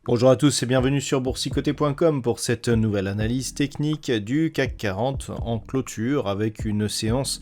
Bonjour à tous et bienvenue sur boursicoté.com pour cette nouvelle analyse technique du CAC 40 en clôture avec une séance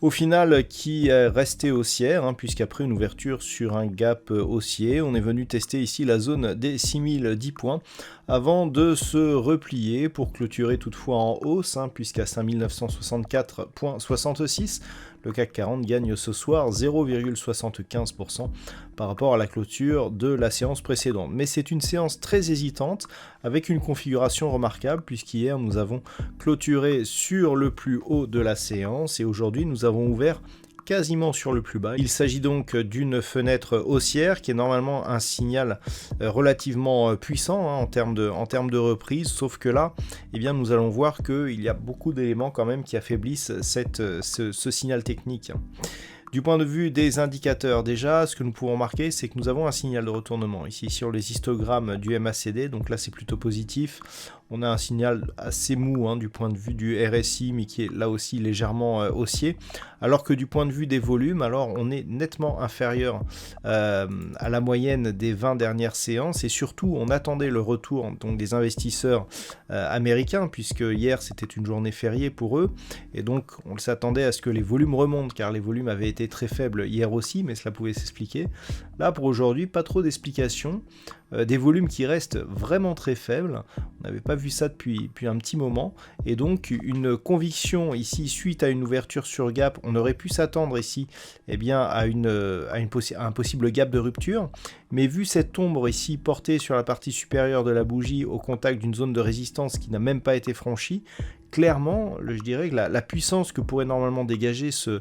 au final qui est restée haussière puisqu'après une ouverture sur un gap haussier, on est venu tester ici la zone des 6010 points avant de se replier pour clôturer toutefois en hausse puisqu'à 5964,66 le CAC 40 gagne ce soir 0,75% par rapport à la clôture de la séance précédente. Mais c'est une séance très hésitante avec une configuration remarquable puisqu'hier nous avons clôturé sur le plus haut de la séance et aujourd'hui nous avons ouvert quasiment sur le plus bas. Il s'agit donc d'une fenêtre haussière qui est normalement un signal relativement puissant en termes de reprise, sauf que là, eh bien, nous allons voir qu'il y a beaucoup d'éléments quand même qui affaiblissent ce signal technique. Du point de vue des indicateurs, déjà, ce que nous pouvons remarquer, c'est que nous avons un signal de retournement ici sur les histogrammes du MACD, donc là c'est plutôt positif. On a un signal assez mou du point de vue du RSI, mais qui est là aussi légèrement haussier. Alors que du point de vue des volumes, alors on est nettement inférieur à la moyenne des 20 dernières séances. Et surtout, on attendait le retour donc, des investisseurs américains, puisque hier c'était une journée fériée pour eux. Et donc on s'attendait à ce que les volumes remontent, car les volumes avaient été très faibles hier aussi, mais cela pouvait s'expliquer. Là, pour aujourd'hui, pas trop d'explications. Des volumes qui restent vraiment très faibles. On n'avait pas vu ça depuis un petit moment. Et donc, une conviction ici, suite à une ouverture sur gap, on aurait pu s'attendre ici à un possible gap de rupture. Mais vu cette ombre ici portée sur la partie supérieure de la bougie au contact d'une zone de résistance qui n'a même pas été franchie, clairement, je dirais que la puissance que pourrait normalement dégager ce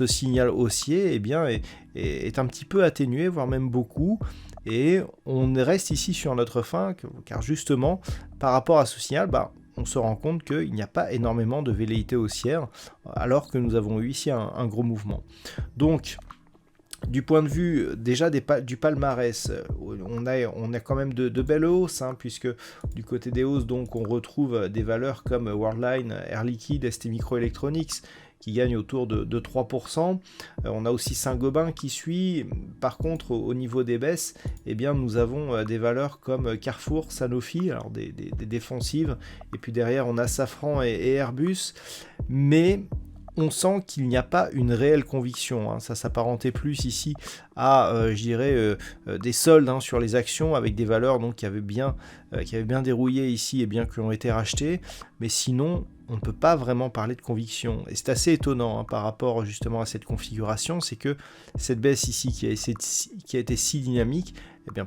signal haussier est un petit peu atténuée, voire même beaucoup. Et on reste ici sur notre fin, car justement, par rapport à ce signal, on se rend compte qu'il n'y a pas énormément de velléité haussière, alors que nous avons eu ici un gros mouvement. Donc, du point de vue déjà du palmarès, on a quand même de belles hausses, puisque du côté des hausses, donc, on retrouve des valeurs comme Worldline, Air Liquide, ST Microelectronics, qui gagne autour de 3%. On a aussi Saint-Gobain qui suit. Par contre, au niveau des baisses, nous avons des valeurs comme Carrefour, Sanofi, alors des défensives. Et puis derrière, on a Safran et Airbus. Mais on sent qu'il n'y a pas une réelle conviction. Ça s'apparentait plus ici à, des soldes sur les actions avec des valeurs donc, qui avaient bien dérouillé ici et bien qui ont été rachetées. Mais sinon, on ne peut pas vraiment parler de conviction. Et c'est assez étonnant par rapport justement à cette configuration, c'est que cette baisse ici qui a été si dynamique,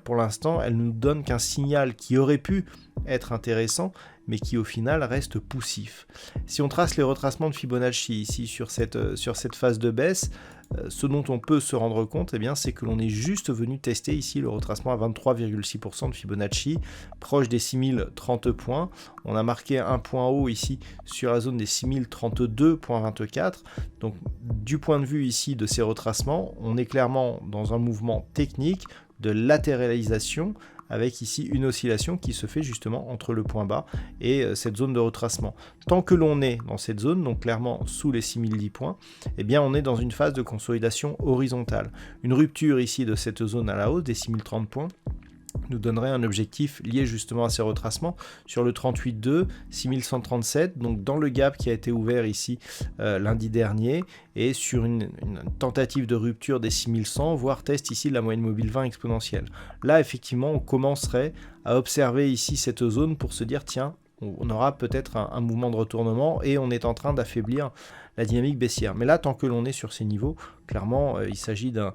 pour l'instant, elle ne nous donne qu'un signal qui aurait pu être intéressant, mais qui au final reste poussif. Si on trace les retracements de Fibonacci ici sur cette phase de baisse, ce dont on peut se rendre compte, c'est que l'on est juste venu tester ici le retracement à 23,6% de Fibonacci, proche des 6030 points. On a marqué un point haut ici sur la zone des 6032,24. Donc du point de vue ici de ces retracements, on est clairement dans un mouvement technique de latéralisation, avec ici une oscillation qui se fait justement entre le point bas et cette zone de retracement. Tant que l'on est dans cette zone, donc clairement sous les 6010 points, on est dans une phase de consolidation horizontale. Une rupture ici de cette zone à la hausse des 6030 points nous donnerait un objectif lié justement à ces retracements sur le 38,2, 6137, donc dans le gap qui a été ouvert ici lundi dernier, et sur une tentative de rupture des 6100, voire test ici de la moyenne mobile 20 exponentielle. Là, effectivement, on commencerait à observer ici cette zone pour se dire, tiens, on aura peut-être un mouvement de retournement et on est en train d'affaiblir la dynamique baissière. Mais là, tant que l'on est sur ces niveaux, clairement, il s'agit d'un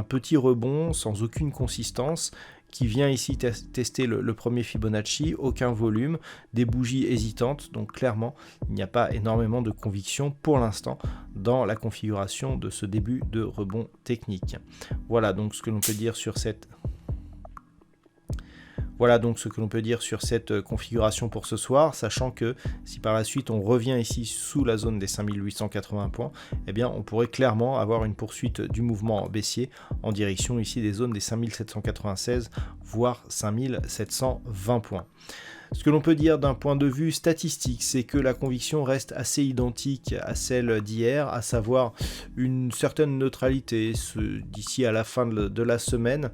petit rebond sans aucune consistance qui vient ici tester le premier Fibonacci, aucun volume, des bougies hésitantes. Donc clairement, il n'y a pas énormément de conviction pour l'instant dans la configuration de ce début de rebond technique. Voilà donc ce que l'on peut dire sur cette... Voilà donc ce que l'on peut dire sur cette configuration pour ce soir, sachant que si par la suite on revient ici sous la zone des 5880 points, eh bien on pourrait clairement avoir une poursuite du mouvement baissier en direction ici des zones des 5796 voire 5720 points. Ce que l'on peut dire d'un point de vue statistique, c'est que la conviction reste assez identique à celle d'hier, à savoir une certaine neutralité d'ici à la fin de la semaine,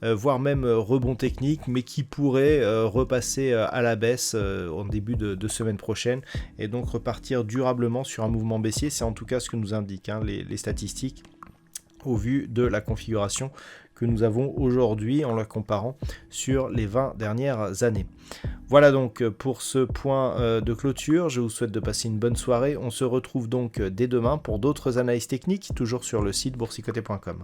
voire même rebond technique, mais qui pourrait repasser à la baisse en début de semaine prochaine, et donc repartir durablement sur un mouvement baissier. C'est en tout cas ce que nous indiquent les statistiques au vu de la configuration que nous avons aujourd'hui en la comparant sur les 20 dernières années. Voilà donc pour ce point de clôture, je vous souhaite de passer une bonne soirée, on se retrouve donc dès demain pour d'autres analyses techniques, toujours sur le site boursicoté.com.